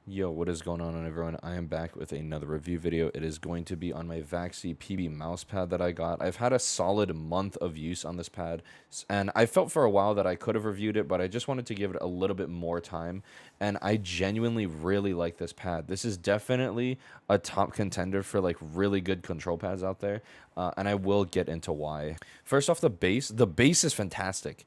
Yo, what is going on everyone? I am back with another review video. It is going to be on my Vaxee PB mouse pad that I got. I've had a solid month of use on this pad, and I felt for a while that I could have reviewed it, but I just wanted to give it a little bit more time, and I genuinely really like this pad. This is definitely a top contender for like really good control pads out there, and I will get into why. First off, the base is fantastic.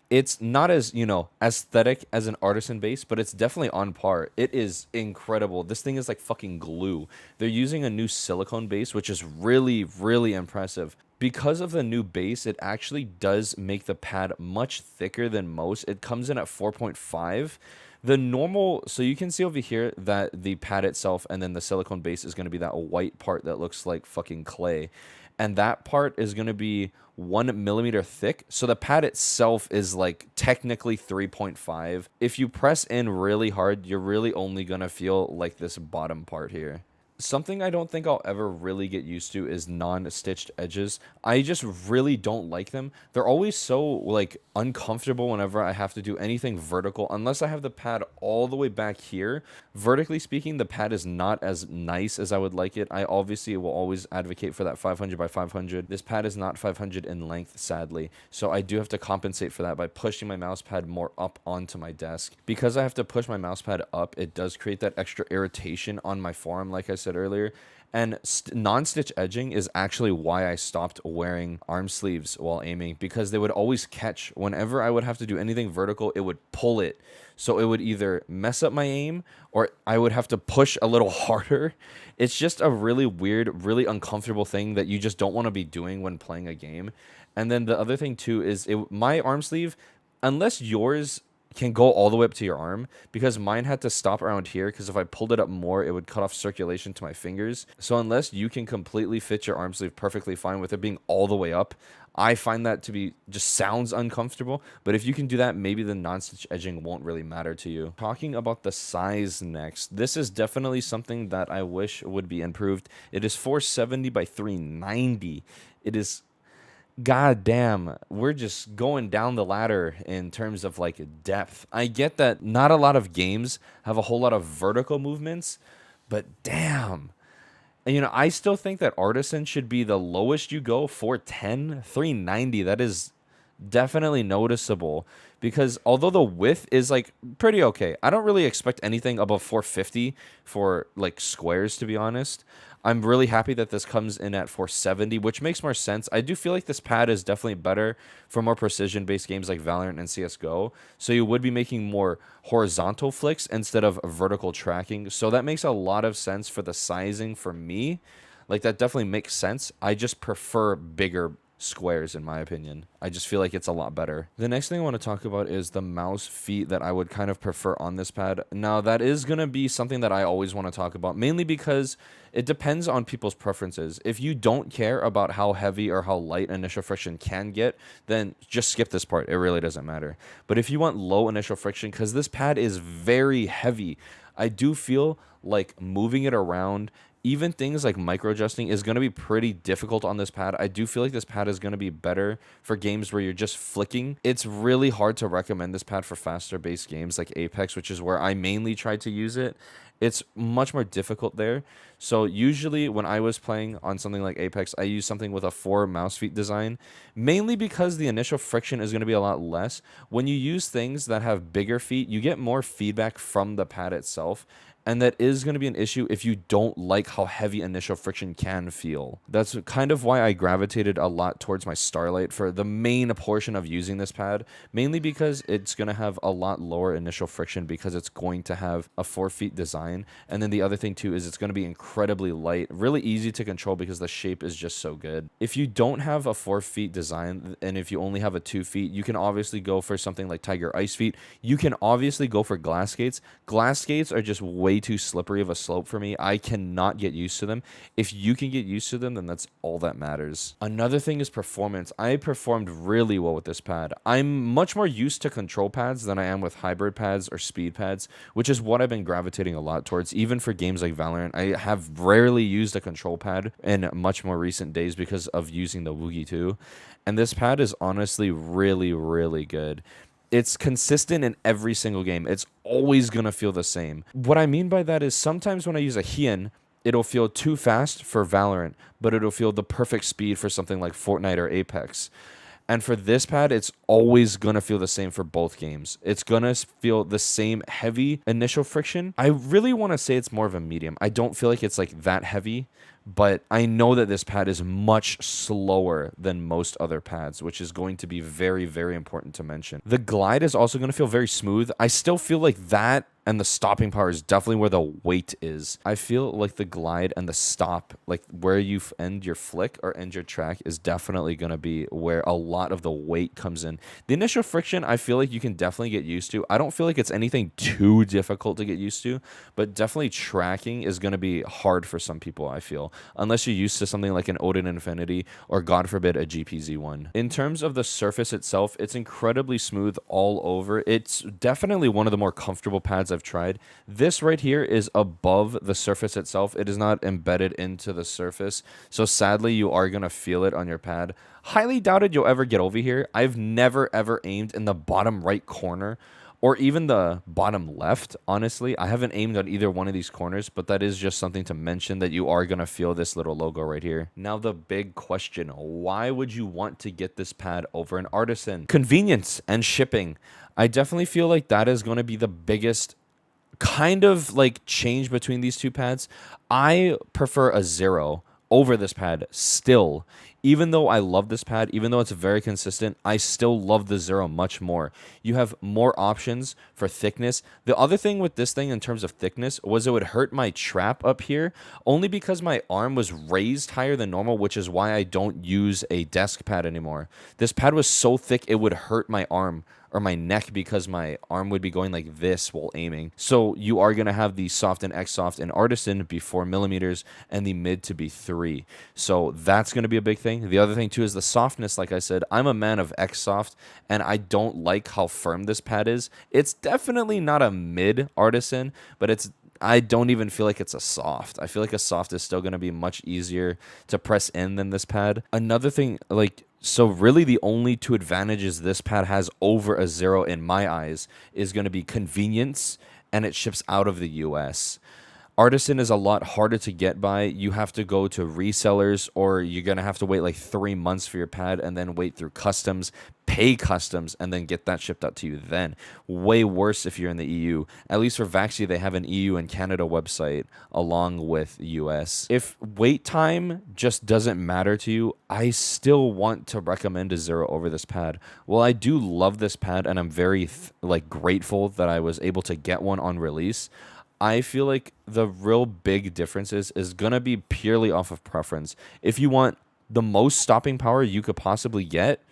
It's not as, aesthetic as an artisan base, but it's definitely on par. It is incredible. This thing is like fucking glue. They're using a new silicone base, which is really, really impressive. Because of the new base, it actually does make the pad much thicker than most. It comes in at 4.5. The normal, so you can see over here that the pad itself and then the silicone base is going to be that white part that looks like fucking clay. And that part is going to be 1 millimeter thick. So the pad itself is like technically 3.5. If you press in really hard, you're really only going to feel like this bottom part here. Something I don't think I'll ever really get used to is non-stitched edges. I just really don't like them. They're always so like uncomfortable whenever I have to do anything vertical, unless I have the pad all the way back here. Vertically speaking, the pad is not as nice as I would like it. I obviously will always advocate for that 500 by 500. This pad is not 500 in length, sadly, so I do have to compensate for that by pushing my mouse pad more up onto my desk. Because I have to push my mouse pad up, it does create that extra irritation on my forearm, like I said earlier. And non-stitch edging is actually why I stopped wearing arm sleeves while aiming, because they would always catch. Whenever I would have to do anything vertical, it would pull it. So it would either mess up my aim or I would have to push a little harder. It's just a really weird, really uncomfortable thing that you just don't want to be doing when playing a game. And then the other thing too is my arm sleeve, unless yours can go all the way up to your arm, because mine had to stop around here because if I pulled it up more, it would cut off circulation to my fingers. So unless you can completely fit your arm sleeve perfectly fine with it being all the way up, I find that to be just sounds uncomfortable. But if you can do that, maybe the non-stitch edging won't really matter to you. Talking about the size next, this is definitely something that I wish would be improved. It is 470 by 390. It is, god damn, we're just going down the ladder in terms of like depth. I get that not a lot of games have a whole lot of vertical movements, but damn. And, I still think that artisan should be the lowest you go, 410, 390. That is definitely noticeable, because although the width is like pretty okay, I don't really expect anything above 450 for like squares, to be honest. I'm really happy that this comes in at 470, which makes more sense. I do feel like this pad is definitely better for more precision based games like Valorant and CSGO. So you would be making more horizontal flicks instead of vertical tracking. So that makes a lot of sense for the sizing for me. Like, that definitely makes sense. I just prefer bigger squares, in my opinion. I just feel like it's a lot better. The next thing I want to talk about is the mouse feet that I would kind of prefer on this pad. Now, that is going to be something that I always want to talk about, mainly because it depends on people's preferences. If you don't care about how heavy or how light initial friction can get, then just skip this part. It really doesn't matter. But if you want low initial friction, because this pad is very heavy, I do feel like moving it around, even things like micro adjusting, is going to be pretty difficult on this pad. I do feel like this pad is going to be better for games where you're just flicking. It's really hard to recommend this pad for faster based games like Apex, which is where I mainly tried to use it. It's much more difficult there. So usually when I was playing on something like Apex, I use something with a 4 mouse feet design, mainly because the initial friction is going to be a lot less. When you use things that have bigger feet, you get more feedback from the pad itself. And that is going to be an issue if you don't like how heavy initial friction can feel. That's kind of why I gravitated a lot towards my Starlight for the main portion of using this pad, mainly because it's going to have a lot lower initial friction because it's going to have a 4 feet design. And then the other thing too is it's going to be incredibly light, really easy to control because the shape is just so good. If you don't have a 4 feet design and if you only have a 2 feet, you can obviously go for something like Tiger Ice Feet. You can obviously go for glass skates. Glass skates are just way too slippery of a slope for me. I cannot get used to them. If you can get used to them, then that's all that matters. Another thing is performance. I performed really well with this pad. I'm much more used to control pads than I am with hybrid pads or speed pads, which is what I've been gravitating a lot towards. Even for games like Valorant, I have rarely used a control pad in much more recent days because of using the Woogie 2. And this pad is honestly really, really good. It's consistent in every single game. It's always going to feel the same. What I mean by that is sometimes when I use a Hien, it'll feel too fast for Valorant, but it'll feel the perfect speed for something like Fortnite or Apex. And for this pad, it's always going to feel the same for both games. It's going to feel the same heavy initial friction. I really want to say it's more of a medium. I don't feel like it's like that heavy, but I know that this pad is much slower than most other pads, which is going to be very, very important to mention. The glide is also going to feel very smooth. I still feel like that and the stopping power is definitely where the weight is. I feel like the glide and the stop, like where you end your flick or end your track, is definitely going to be where a lot of the weight comes in. The initial friction, I feel like you can definitely get used to. I don't feel like it's anything too difficult to get used to, but definitely tracking is going to be hard for some people, I feel, unless you're used to something like an Odin Infinity or, God forbid, a GPZ1. In terms of the surface itself, it's incredibly smooth all over. It's definitely one of the more comfortable pads I've tried. This right here is above the surface itself. It is not embedded into the surface, so sadly you are going to feel it on your pad. Highly doubted you'll ever get over here. I've never ever aimed in the bottom right corner or even the bottom left. Honestly, I haven't aimed on either one of these corners, but that is just something to mention, that you are going to feel this little logo right here. Now the big question, why would you want to get this pad over an Artisan? Convenience and shipping. I definitely feel like that is going to be the biggest kind of like change between these two pads. I prefer a Zero over this pad still. Even though I love this pad, even though it's very consistent, I still love the Zero much more. You have more options for thickness. The other thing with this thing in terms of thickness was it would hurt my trap up here, only because my arm was raised higher than normal, which is why I don't use a desk pad anymore. This pad was so thick it would hurt my arm or my neck because my arm would be going like this while aiming. So you are going to have the soft and X soft and Artisan be 4mm and the mid to be 3. So that's going to be a big thing. The other thing too is the softness. Like I said, I'm a man of X soft and I don't like how firm this pad is. It's definitely not a mid Artisan, but I don't even feel like it's a soft. I feel like a soft is still going to be much easier to press in than this pad. Another thing, so really the only two advantages this pad has over a Zero in my eyes is going to be convenience, and it ships out of the US. Artisan is a lot harder to get by. You have to go to resellers, or you're going to have to wait like 3 months for your pad and then wait through customs, pay customs, and then get that shipped out to you then. Way worse if you're in the EU. At least for Vaxee, they have an EU and Canada website along with US. If wait time just doesn't matter to you, I still want to recommend a Zero over this pad. Well, I do love this pad, and I'm very grateful that I was able to get one on release. I feel like the real big differences is going to be purely off of preference. If you want the most stopping power you could possibly get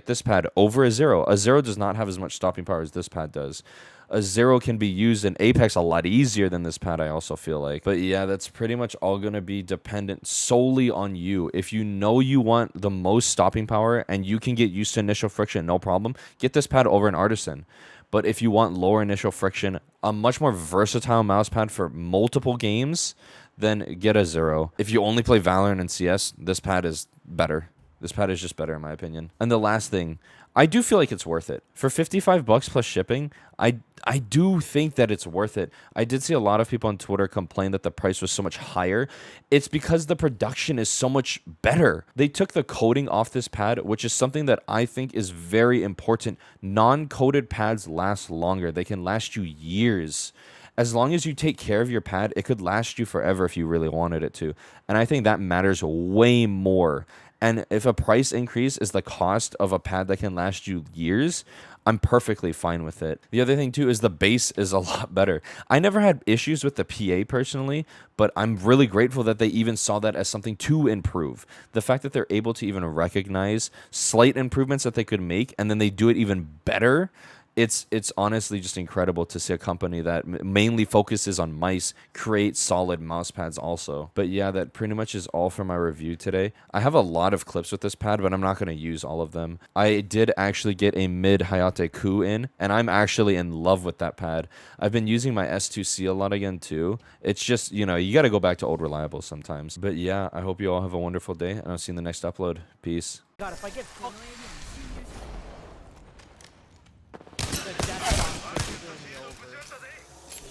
this pad over a Zero. A Zero does not have as much stopping power as this pad does. A Zero can be used in Apex a lot easier than this pad, I also feel like. But yeah, that's pretty much all going to be dependent solely on you. If you know you want the most stopping power and you can get used to initial friction, no problem, get this pad over an Artisan. But if you want lower initial friction, a much more versatile mousepad for multiple games, then get a Zero. If you only play Valorant and CS, this pad is better. This pad is just better in my opinion. And the last thing, I do feel like it's worth it. For $55 plus shipping, I do think that it's worth it. I did see a lot of people on Twitter complain that the price was so much higher. It's because the production is so much better. They took the coating off this pad, which is something that I think is very important. Non-coated pads last longer. They can last you years. As long as you take care of your pad, it could last you forever if you really wanted it to. And I think that matters way more. And if a price increase is the cost of a pad that can last you years, I'm perfectly fine with it. The other thing too is the base is a lot better. I never had issues with the PA personally, but I'm really grateful that they even saw that as something to improve. The fact that they're able to even recognize slight improvements that they could make, and then they do it even better. It's honestly just incredible to see a company that mainly focuses on mice create solid mouse pads also. But yeah, that pretty much is all for my review today. I have a lot of clips with this pad, but I'm not going to use all of them. I did actually get a mid Hayate Ku in, and I'm actually in love with that pad. I've been using my S2C a lot again too. It's just, you got to go back to old reliables sometimes. But yeah, I hope you all have a wonderful day, and I'll see you in the next upload. Peace. God, if I get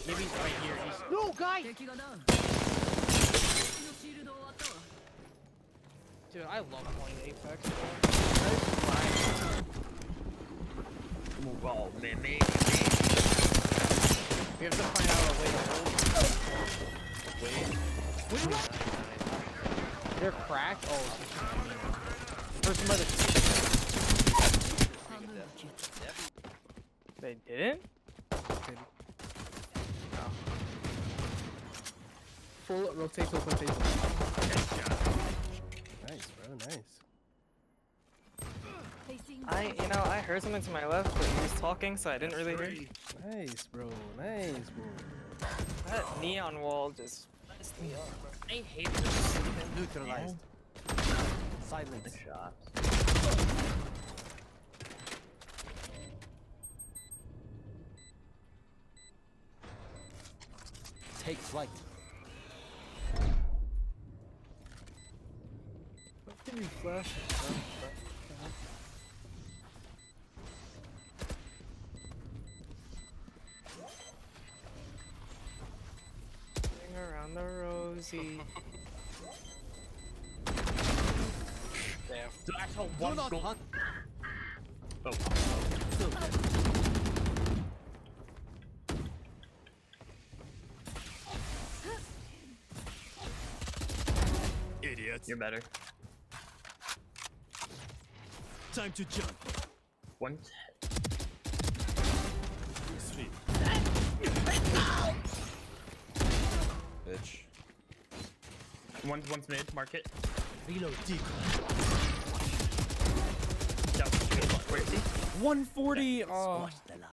Maybe he's right here. He's... No, guys! Dude, I love playing Apex, bro. Oh, man. We have to find out a way to hold. Wait. They're cracked? Oh, person by the... They didn't? No. Full rotate open table. Nice, bro. Nice. I heard something to my left, but he was talking, so I didn't really hear. Nice, bro. Nice, bro. That neon wall just messed me up, bro. I hate this. Neutralized. Silence. Shots. Take flight. What did we flash? Ring around the rosy. Damn. I saw one goal. Oh. Idiots. You're better. Time to jump. One. Sweet. Bitch. One's mid. Market. Reload deep. Where is he? 140. Oh.